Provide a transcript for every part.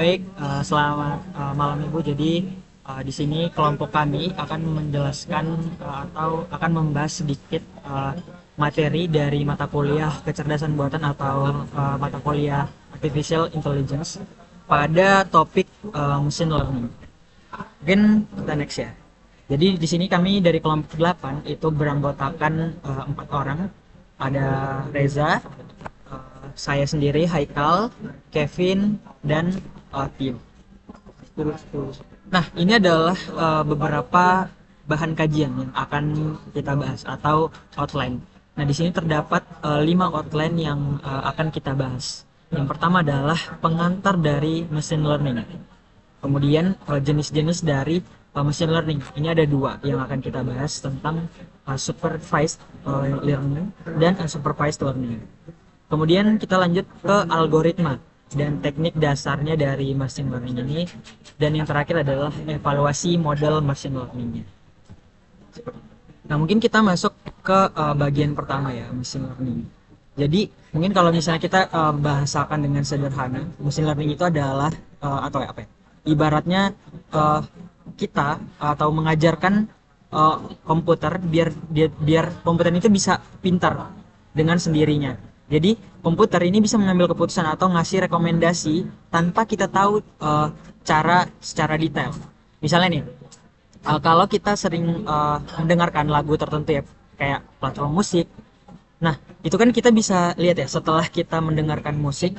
Baik, selamat malam Ibu. Jadi di sini kelompok kami akan menjelaskan atau akan membahas sedikit materi dari mata kuliah kecerdasan buatan atau mata kuliah artificial intelligence pada topik machine learning. Mungkin kita next ya. Jadi di sini kami dari kelompok 8 itu beranggotakan 4 orang. Ada Reza, saya sendiri, Haikal, Kevin, dan Tio. Nah, ini adalah beberapa bahan kajian yang akan kita bahas atau outline. Nah, di sini terdapat 5 outline yang akan kita bahas. Yang pertama adalah pengantar dari machine learning. Kemudian jenis-jenis dari machine learning. Ini ada 2 yang akan kita bahas tentang supervised learning dan unsupervised learning. Kemudian kita lanjut ke algoritma dan teknik dasarnya dari machine learning ini. Dan yang terakhir adalah evaluasi model machine learningnya. Nah, mungkin kita masuk ke bagian pertama ya, machine learning. Jadi mungkin kalau misalnya kita bahasakan dengan sederhana, machine learning itu adalah atau apa ya? Ibaratnya kita atau mengajarkan komputer biar komputer itu bisa pintar dengan sendirinya. Jadi komputer ini bisa mengambil keputusan atau ngasih rekomendasi tanpa kita tahu cara secara detail. Misalnya nih, kalau kita sering mendengarkan lagu tertentu ya, kayak platform musik. Nah, itu kan kita bisa lihat ya, setelah kita mendengarkan musik,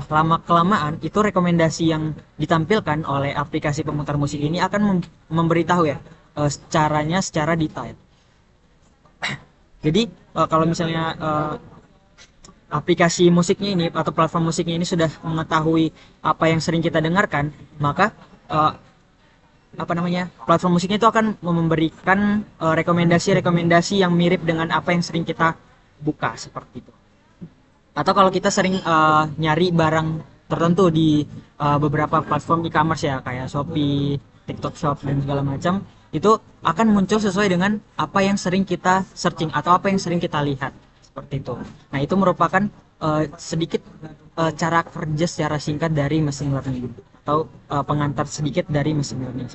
lama kelamaan itu rekomendasi yang ditampilkan oleh aplikasi pemutar musik ini akan memberitahu ya caranya secara detail. Jadi kalau misalnya aplikasi musiknya ini atau platform musiknya ini sudah mengetahui apa yang sering kita dengarkan, maka platform musiknya itu akan memberikan rekomendasi-rekomendasi yang mirip dengan apa yang sering kita buka seperti itu. Atau kalau kita sering nyari barang tertentu di beberapa platform e-commerce ya, kayak Shopee, TikTok Shop dan segala macam, itu akan muncul sesuai dengan apa yang sering kita searching atau apa yang sering kita lihat seperti itu. Nah, itu merupakan sedikit cara kerja secara singkat dari machine learning atau pengantar sedikit dari machine learning.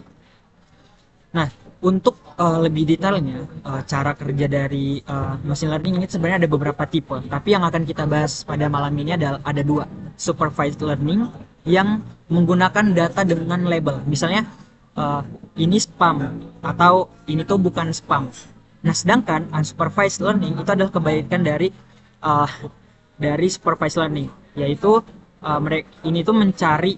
Nah, untuk lebih detailnya cara kerja dari machine learning ini sebenarnya ada beberapa tipe, tapi yang akan kita bahas pada malam ini ada 2. Supervised learning yang menggunakan data dengan label. Misalnya ini spam atau ini tuh bukan spam. Nah, sedangkan unsupervised learning itu adalah kebalikan uh, dari supervised learning, yaitu ini tuh mencari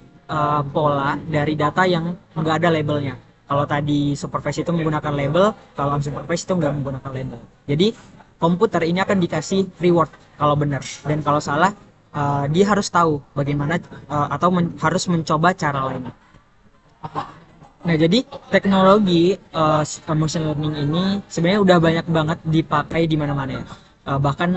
pola dari data yang nggak ada labelnya. Kalau tadi supervised itu menggunakan label, kalau unsupervised itu nggak menggunakan label. Jadi komputer ini akan dikasih reward kalau benar, dan kalau salah dia harus tahu bagaimana atau harus mencoba cara lain. Nah, jadi teknologi machine learning ini sebenarnya udah banyak banget dipakai di mana-mana ya. Bahkan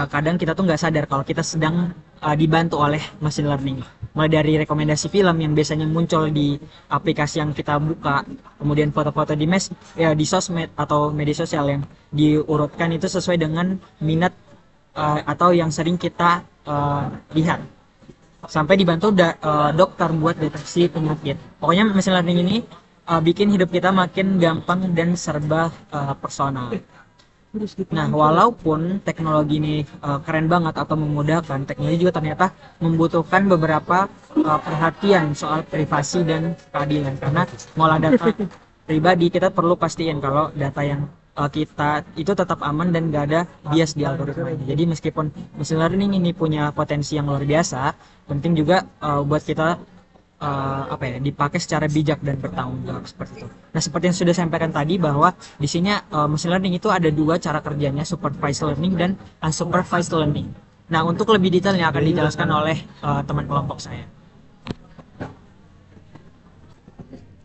kadang kita tuh nggak sadar kalau kita sedang dibantu oleh machine learning. Mulai dari rekomendasi film yang biasanya muncul di aplikasi yang kita buka, kemudian foto-foto di sosmed atau media sosial yang diurutkan itu sesuai dengan minat atau yang sering kita lihat. Sampai dibantu dokter buat deteksi penyakit. Pokoknya machine learning ini bikin hidup kita makin gampang dan serba personal. Nah, walaupun teknologi ini keren banget atau memudahkan, teknologi juga ternyata membutuhkan beberapa perhatian soal privasi dan keadilan. Karena ngolah data pribadi, kita perlu pastiin kalau data yang kita itu tetap aman dan gak ada bias di algoritma ini. Jadi meskipun machine learning ini punya potensi yang luar biasa, penting juga buat kita dipakai secara bijak dan bertanggung jawab seperti itu. Nah, seperti yang sudah saya sampaikan tadi bahwa di sini machine learning itu ada 2 cara kerjanya, supervised learning dan unsupervised learning. Nah, untuk lebih detailnya akan dijelaskan oleh teman kelompok saya.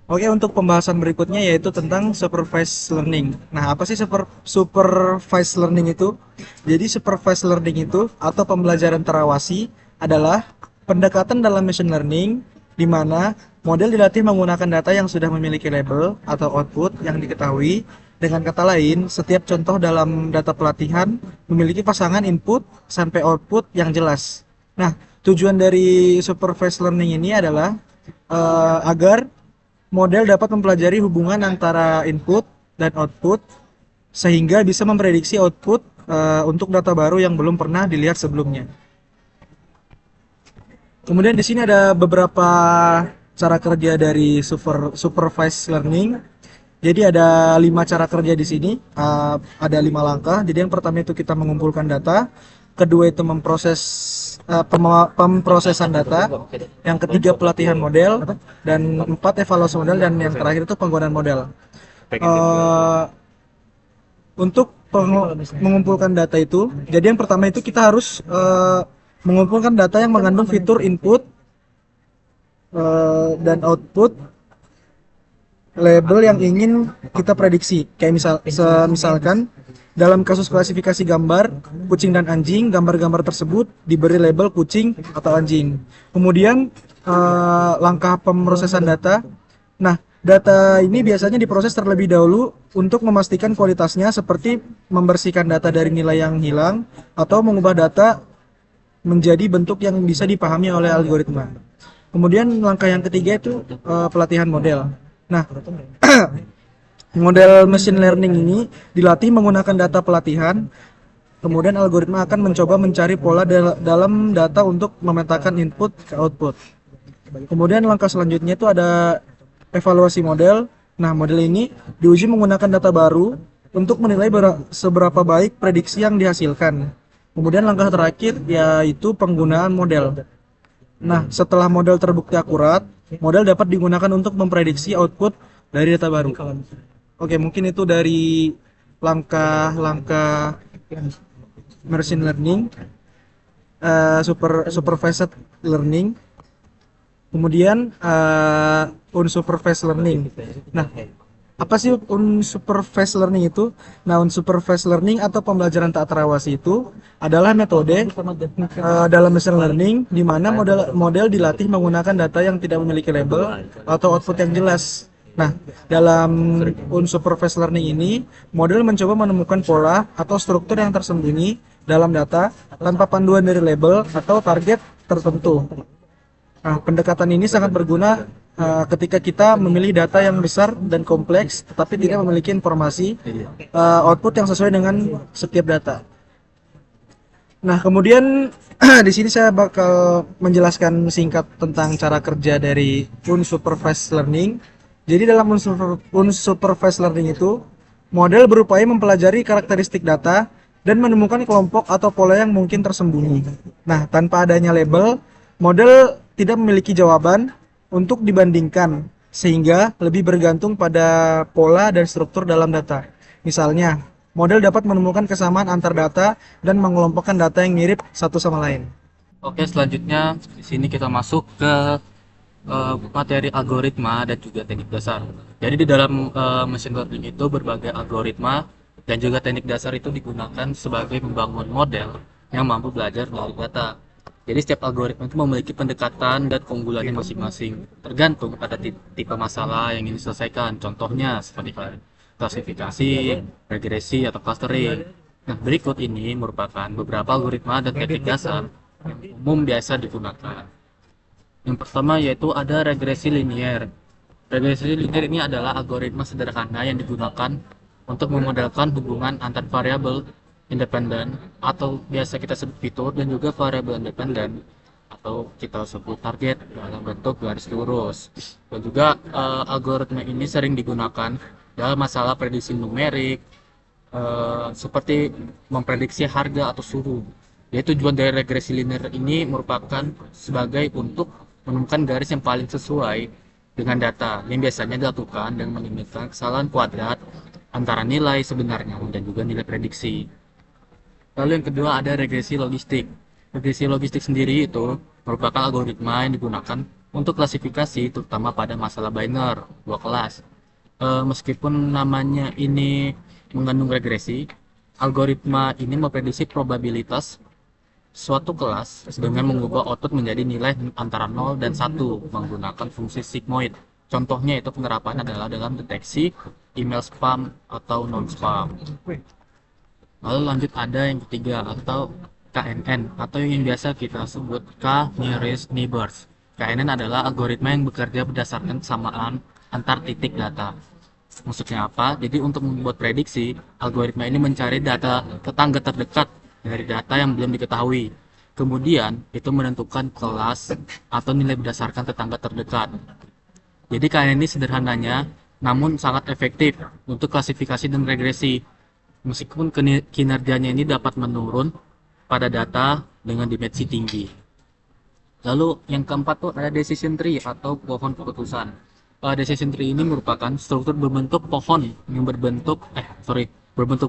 Oke, untuk pembahasan berikutnya yaitu tentang supervised learning. Nah, apa sih supervised learning itu? Jadi, supervised learning itu atau pembelajaran terawasi adalah pendekatan dalam machine learning di mana model dilatih menggunakan data yang sudah memiliki label atau output yang diketahui. Dengan kata lain, setiap contoh dalam data pelatihan memiliki pasangan input sampai output yang jelas. Nah, Tujuan dari supervised learning ini adalah agar model dapat mempelajari hubungan antara input dan output sehingga bisa memprediksi output untuk data baru yang belum pernah dilihat sebelumnya. Kemudian di sini ada beberapa cara kerja dari supervised learning. Jadi ada 5 cara kerja di sini, ada 5 langkah. Jadi yang pertama itu kita mengumpulkan data, kedua itu memproses pemrosesan data, yang ketiga pelatihan model, dan 4 evaluasi model, dan yang terakhir itu penggunaan model. Untuk mengumpulkan data itu, jadi yang pertama itu kita harus mengumpulkan data yang mengandung fitur input dan output label yang ingin kita prediksi. Kayak misalkan dalam kasus klasifikasi gambar kucing dan anjing, gambar-gambar tersebut diberi label kucing atau anjing. Kemudian langkah pemrosesan data. Nah, data ini biasanya diproses terlebih dahulu untuk memastikan kualitasnya, seperti membersihkan data dari nilai yang hilang atau mengubah data menjadi bentuk yang bisa dipahami oleh algoritma. Kemudian langkah yang ketiga itu pelatihan model. Nah, model machine learning ini dilatih menggunakan data pelatihan. Kemudian algoritma akan mencoba mencari pola dalam data untuk memetakan input ke output. Kemudian langkah selanjutnya itu ada evaluasi model. Nah, model ini diuji menggunakan data baru untuk menilai seberapa baik prediksi yang dihasilkan. Kemudian langkah terakhir yaitu penggunaan model. Nah, setelah model terbukti akurat, model dapat digunakan untuk memprediksi output dari data baru. Oke, mungkin itu dari langkah-langkah machine learning, supervised learning, kemudian unsupervised learning. Nah, apa sih unsupervised learning itu? Nah, unsupervised learning atau pembelajaran tak terawasi itu adalah metode dalam machine learning di mana model dilatih menggunakan data yang tidak memiliki label atau output yang jelas. Nah, dalam unsupervised learning ini, model mencoba menemukan pola atau struktur yang tersembunyi dalam data tanpa panduan dari label atau target tertentu. Nah, pendekatan ini sangat berguna ketika kita memilih data yang besar dan kompleks, tetapi tidak memiliki informasi output yang sesuai dengan setiap data. Nah, kemudian di sini saya bakal menjelaskan singkat tentang cara kerja dari unsupervised learning. Jadi dalam unsupervised learning itu, model berupaya mempelajari karakteristik data dan menemukan kelompok atau pola yang mungkin tersembunyi. Nah, tanpa adanya label, model tidak memiliki jawaban untuk dibandingkan, sehingga lebih bergantung pada pola dan struktur dalam data. Misalnya, model dapat menemukan kesamaan antar data dan mengelompokkan data yang mirip satu sama lain. Oke, selanjutnya di sini kita masuk ke materi algoritma dan juga teknik dasar. Jadi di dalam machine learning itu berbagai algoritma dan juga teknik dasar itu digunakan sebagai membangun model yang mampu belajar dari data. Jadi setiap algoritma itu memiliki pendekatan dan keunggulannya masing-masing, tergantung pada tipe masalah yang ingin diselesaikan. Contohnya seperti klasifikasi, regresi, atau clustering. Nah, berikut ini merupakan beberapa algoritma dan teknik dasar yang umum biasa digunakan. Yang pertama yaitu ada regresi linier. Regresi linier ini adalah algoritma sederhana yang digunakan untuk memodelkan hubungan antar variabel independen atau biasa kita sebut fitur dan juga variabel independen atau kita sebut target dalam bentuk garis lurus. Dan juga algoritma ini sering digunakan dalam masalah prediksi numerik seperti memprediksi harga atau suhu. Jadi tujuan dari regresi linear ini merupakan sebagai untuk menemukan garis yang paling sesuai dengan data yang biasanya dilakukan dan melimitkan kesalahan kuadrat antara nilai sebenarnya dan juga nilai prediksi. Lalu yang kedua ada regresi logistik. Regresi logistik sendiri itu merupakan algoritma yang digunakan untuk klasifikasi terutama pada masalah biner, dua kelas. Meskipun namanya ini mengandung regresi, algoritma ini memprediksi probabilitas suatu kelas dengan mengubah output menjadi nilai antara 0 dan 1 menggunakan fungsi sigmoid. Contohnya itu penerapan adalah dalam deteksi email spam atau non-spam. Lalu lanjut ada yang ketiga atau KNN atau yang biasa kita sebut K-nearest neighbors. KNN adalah algoritma yang bekerja berdasarkan kesamaan antar titik data. Maksudnya apa? Jadi untuk membuat prediksi, algoritma ini mencari data tetangga terdekat dari data yang belum diketahui. Kemudian itu menentukan kelas atau nilai berdasarkan tetangga terdekat. Jadi KNN ini sederhananya, namun sangat efektif untuk klasifikasi dan regresi. Meskipun kinerjanya ini dapat menurun pada data dengan dimensi tinggi. Lalu yang keempat tuh ada decision tree atau pohon keputusan. Decision tree ini merupakan struktur berbentuk pohon yang berbentuk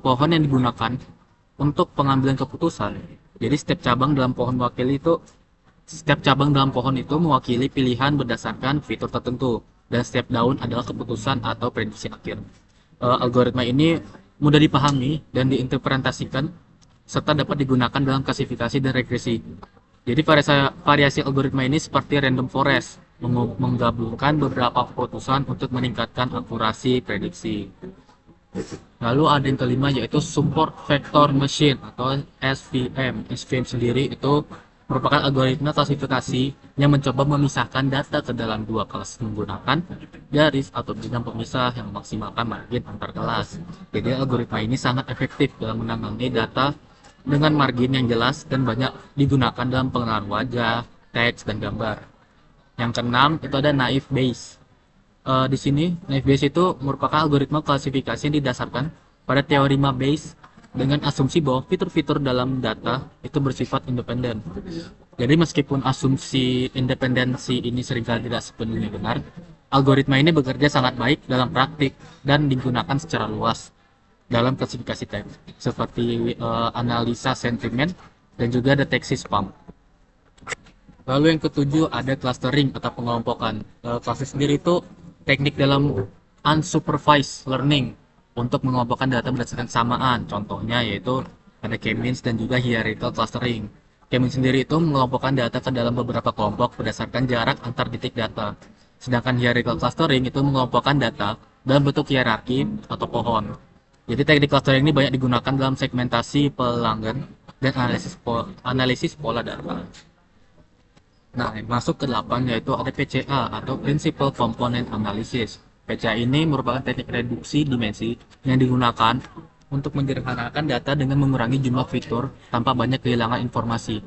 pohon yang digunakan untuk pengambilan keputusan. Jadi setiap cabang dalam pohon itu mewakili pilihan berdasarkan fitur tertentu, dan setiap daun adalah keputusan atau prediksi akhir. Algoritma ini mudah dipahami dan diinterpretasikan serta dapat digunakan dalam klasifikasi dan regresi. Jadi variasi algoritma ini seperti random forest, menggabungkan beberapa keputusan untuk meningkatkan akurasi prediksi. Lalu ada yang kelima yaitu support vector machine atau SVM. SVM sendiri itu merupakan algoritma klasifikasi yang mencoba memisahkan data ke dalam dua kelas menggunakan garis atau bidang pemisah yang memaksimalkan margin antar kelas. Jadi algoritma ini sangat efektif dalam menangani data dengan margin yang jelas dan banyak digunakan dalam pengenalan wajah, teks, dan gambar. Yang keenam itu ada naive Bayes. Di sini naive Bayes itu merupakan algoritma klasifikasi yang didasarkan pada teorema Bayes dengan asumsi bahwa fitur-fitur dalam data itu bersifat independen. Jadi meskipun asumsi independensi ini seringkali tidak sepenuhnya benar, algoritma ini bekerja sangat baik dalam praktik dan digunakan secara luas dalam klasifikasi teks seperti analisa sentimen dan juga deteksi spam. Lalu yang ketujuh ada clustering atau pengelompokan. Clustering sendiri itu teknik dalam unsupervised learning untuk mengelompokkan data berdasarkan kesamaan. Contohnya yaitu ada K-means dan juga hierarchical clustering. K-means sendiri itu mengelompokkan data ke dalam beberapa kelompok berdasarkan jarak antar titik data. Sedangkan hierarchical clustering itu mengelompokkan data dalam bentuk hierarki atau pohon. Jadi teknik clustering ini banyak digunakan dalam segmentasi pelanggan dan analisis pola data. Nah, masuk ke 8 yaitu ada PCA atau Principal Component Analysis. PCA ini merupakan teknik reduksi dimensi yang digunakan untuk menyederhanakan data dengan mengurangi jumlah fitur tanpa banyak kehilangan informasi.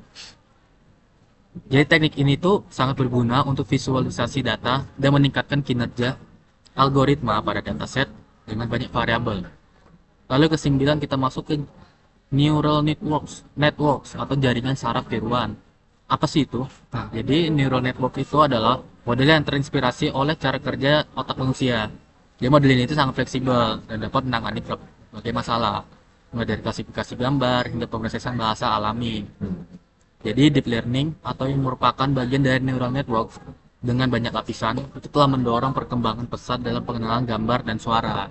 Jadi teknik ini tuh sangat berguna untuk visualisasi data dan meningkatkan kinerja algoritma pada dataset dengan banyak variabel. Lalu ke-9 kita masuk ke neural networks atau jaringan saraf tiruan. Apa sih itu? Nah, jadi neural network itu adalah model yang terinspirasi oleh cara kerja otak manusia. Jadi model ini itu sangat fleksibel dan dapat menangani berbagai masalah, mulai dari klasifikasi gambar hingga pemrosesan bahasa alami. Jadi deep learning atau yang merupakan bagian dari neural network dengan banyak lapisan itu telah mendorong perkembangan pesat dalam pengenalan gambar dan suara.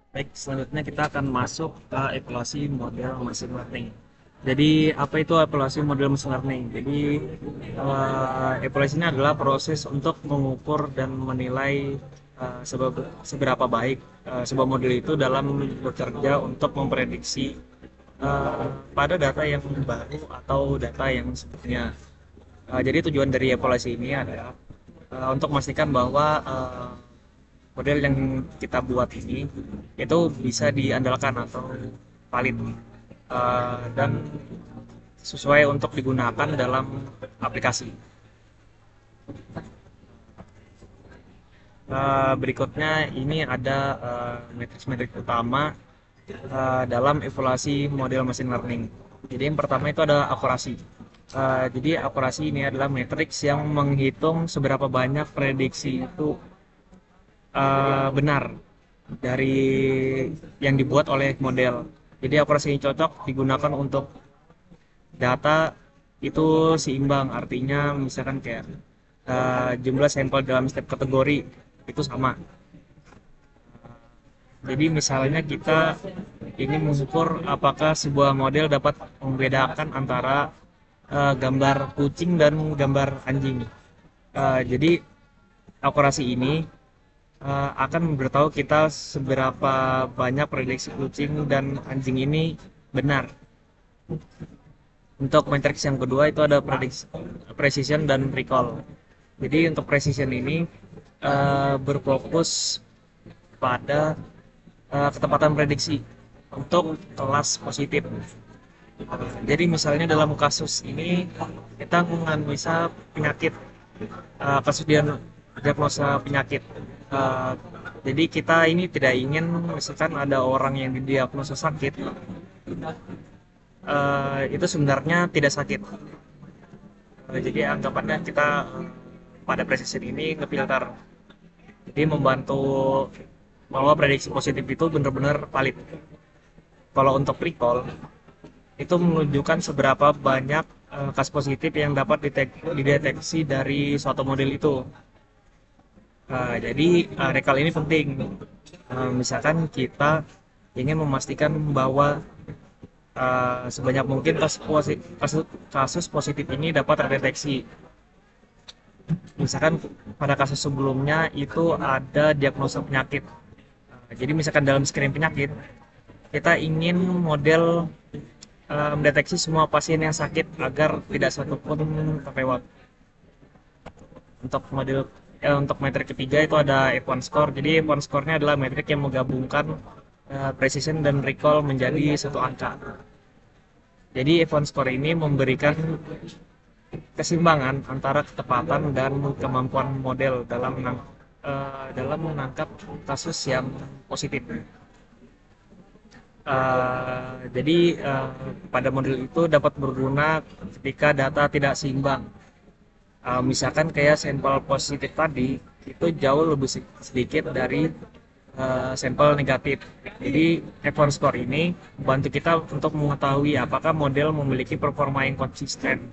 Baik, selanjutnya kita akan masuk ke evaluasi model machine learning. Jadi apa itu evaluasi model machine learning? Jadi evaluasi ini adalah proses untuk mengukur dan menilai seberapa baik sebuah model itu dalam bekerja untuk memprediksi pada data yang baru atau data yang sebelumnya. Jadi tujuan dari evaluasi ini adalah untuk memastikan bahwa model yang kita buat ini itu bisa diandalkan atau valid dan sesuai untuk digunakan dalam aplikasi. Berikutnya ini ada metrik-metrik utama dalam evaluasi model machine learning. Jadi yang pertama itu ada akurasi. Jadi akurasi ini adalah matriks yang menghitung seberapa banyak prediksi itu benar dari yang dibuat oleh model. Jadi akurasi ini cocok digunakan untuk data itu seimbang, artinya misalkan kayak jumlah sampel dalam setiap kategori itu sama. Jadi misalnya kita ingin mengukur apakah sebuah model dapat membedakan antara gambar kucing dan gambar anjing. Jadi akurasi ini akan memberitahu kita seberapa banyak prediksi kucing dan anjing ini benar. Untuk matriks yang kedua itu ada precision dan recall. Jadi untuk precision ini berfokus pada ketepatan prediksi untuk kelas positif. Jadi misalnya dalam kasus ini kita menganalisa penyakit, kasus diagnosa penyakit. Eh, jadi kita ini tidak ingin misalkan ada orang yang didiagnosa sakit, itu sebenarnya tidak sakit. Jadi anggapannya kita pada precision ini ngefilter. Jadi membantu bahwa prediksi positif itu benar-benar valid. Kalau untuk recall itu menunjukkan seberapa banyak kasus positif yang dapat dideteksi dari suatu model itu. Jadi recall ini penting. Misalkan kita ingin memastikan bahwa sebanyak mungkin kasus positif ini dapat terdeteksi. Misalkan pada kasus sebelumnya itu ada diagnosa penyakit. Jadi misalkan dalam screening penyakit kita ingin model mendeteksi semua pasien yang sakit agar tidak satupun terlewat. Untuk metrik ketiga itu ada F1 score. Jadi F1 score-nya adalah metrik yang menggabungkan precision dan recall menjadi satu angka. Jadi F1 score ini memberikan keseimbangan antara ketepatan dan kemampuan model dalam menangkap kasus yang positif. Jadi pada model itu dapat berguna ketika data tidak seimbang. Misalkan kayak sampel positif tadi itu jauh lebih sedikit dari sampel negatif. Jadi F1 score ini membantu kita untuk mengetahui apakah model memiliki performa yang konsisten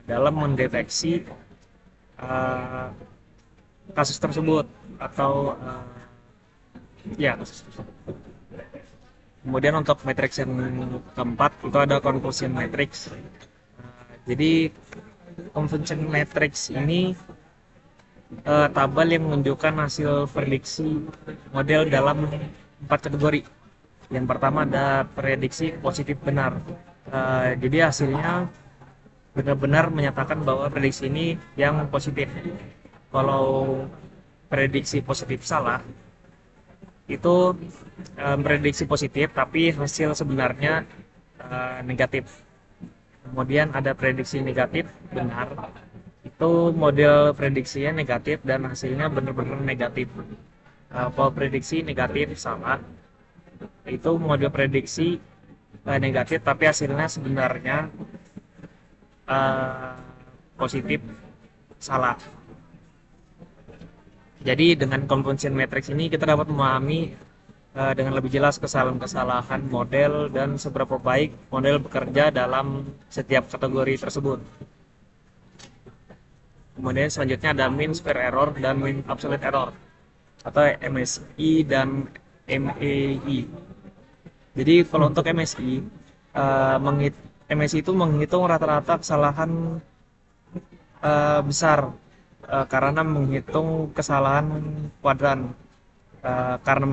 dalam mendeteksi kasus tersebut atau kasus tersebut. Kemudian untuk matriks yang keempat itu ada confusion matrix. Jadi confusion matrix ini tabel yang menunjukkan hasil prediksi model dalam 4 kategori. Yang pertama ada prediksi positif benar. Jadi hasilnya benar-benar menyatakan bahwa prediksi ini yang positif. Kalau prediksi positif salah, itu prediksi positif tapi hasil sebenarnya negatif. Kemudian ada prediksi negatif benar, itu model prediksinya negatif dan hasilnya benar-benar negatif. Kalau prediksi negatif salah, itu model prediksi negatif tapi hasilnya sebenarnya positif salah. Jadi dengan confusion matrix ini kita dapat memahami dengan lebih jelas kesalahan-kesalahan model dan seberapa baik model bekerja dalam setiap kategori tersebut. Kemudian selanjutnya ada mean square error dan mean absolute error atau MSI dan MEI. Jadi kalau untuk MSI, MSI itu menghitung rata-rata kesalahan besar karena menghitung kesalahan kuadran. Karena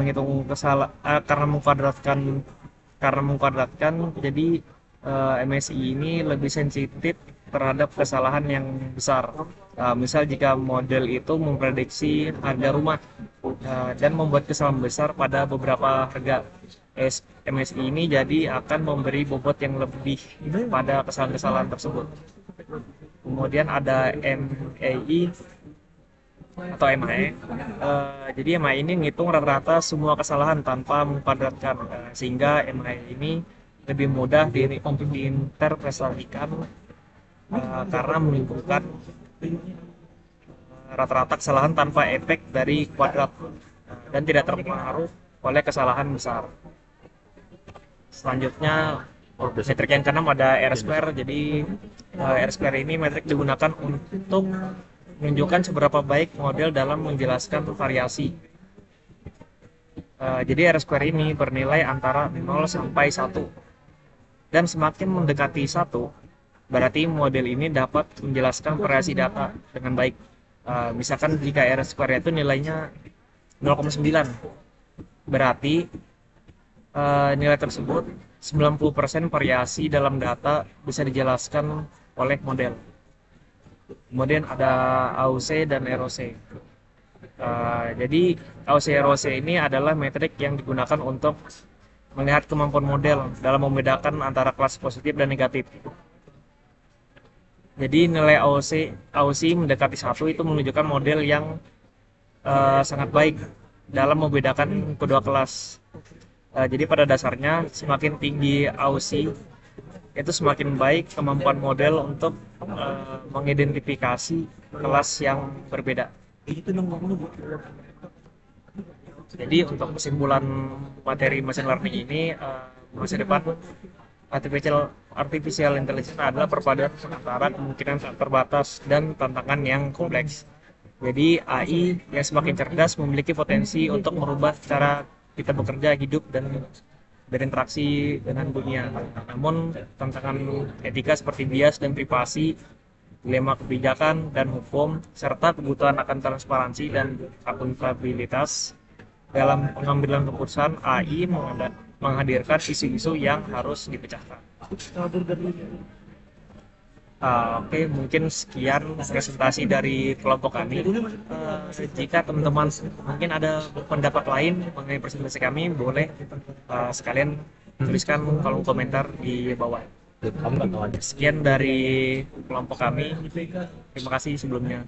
mengkuadratkan, jadi MSI ini lebih sensitif terhadap kesalahan yang besar. Misal jika model itu memprediksi harga rumah dan membuat kesalahan besar pada beberapa harga, MSI ini jadi akan memberi bobot yang lebih pada kesalahan-kesalahan tersebut. Kemudian ada MAI atau MAE. Jadi MAE ini ngitung rata-rata semua kesalahan tanpa mengkuadratkan, sehingga MAE ini lebih mudah diinterpretasikan karena menimbulkan rata-rata kesalahan tanpa efek dari kuadrat dan tidak terpengaruh oleh kesalahan besar. Selanjutnya metrik yang keenam ada R-square. Jadi R-square ini metrik digunakan untuk menunjukkan seberapa baik model dalam menjelaskan variasi. Jadi R-square ini bernilai antara 0 sampai 1. Dan semakin mendekati 1, berarti model ini dapat menjelaskan variasi data dengan baik. Misalkan jika R-square itu nilainya 0,9, berarti nilai tersebut 90% variasi dalam data bisa dijelaskan oleh model. Kemudian ada AUC dan ROC. Jadi AUC ROC ini adalah metrik yang digunakan untuk melihat kemampuan model dalam membedakan antara kelas positif dan negatif. Jadi nilai AUC mendekati 1 itu menunjukkan model yang sangat baik dalam membedakan kedua kelas. Jadi pada dasarnya semakin tinggi AUC itu semakin baik kemampuan model untuk mengidentifikasi kelas yang berbeda. Jadi untuk kesimpulan materi machine learning ini, masa depan artificial intelligence adalah perpaduan antara kemungkinan tak terbatas dan tantangan yang kompleks. Jadi AI yang semakin cerdas memiliki potensi untuk merubah cara kita bekerja, hidup, dan berinteraksi dengan dunia. Namun tantangan etika seperti bias dan privasi, dilema kebijakan dan hukum, serta kebutuhan akan transparansi dan akuntabilitas dalam pengambilan keputusan AI menghadirkan isu-isu yang harus dipecahkan. Oke, mungkin sekian presentasi dari kelompok kami. Jika teman-teman mungkin ada pendapat lain mengenai presentasi kami, boleh sekalian tuliskan kolom komentar di bawah. Sekian dari kelompok kami. Terima kasih sebelumnya.